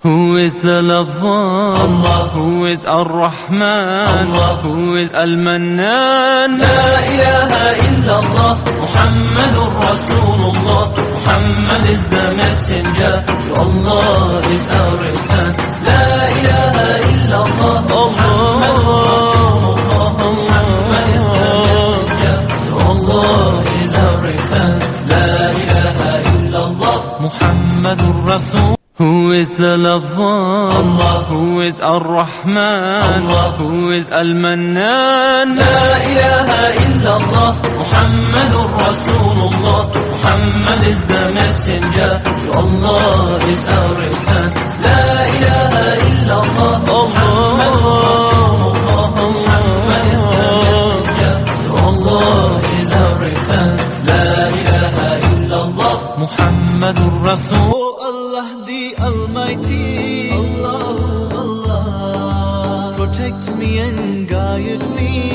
Who is the loved one? Allah. Who is Ar-Rahman? Allah. Who is Al-Mannan? La ilaha illallah, Muhammadur Rasulullah. Muhammad is the messenger, to Allah is our return. La ilaha illallah, Muhammadur Rasulullah. Muhammad is the messenger, to Allah is our return. La ilaha illallah, Muhammadur Rasul. Who is the loved one? Allah. Who is Ar-Rahman? Allah. Who is Al-Mannan? La ilaha illallah, Muhammadur Rasulullah. Muhammad is the messenger, to Allah is our return. La ilaha illallah, Muhammadur Rasulullah. Muhammad is the messenger, to Allah is our return. La ilaha illallah, Muhammadur Rasul. The Almighty, Allah, Allah, protect me and guide me.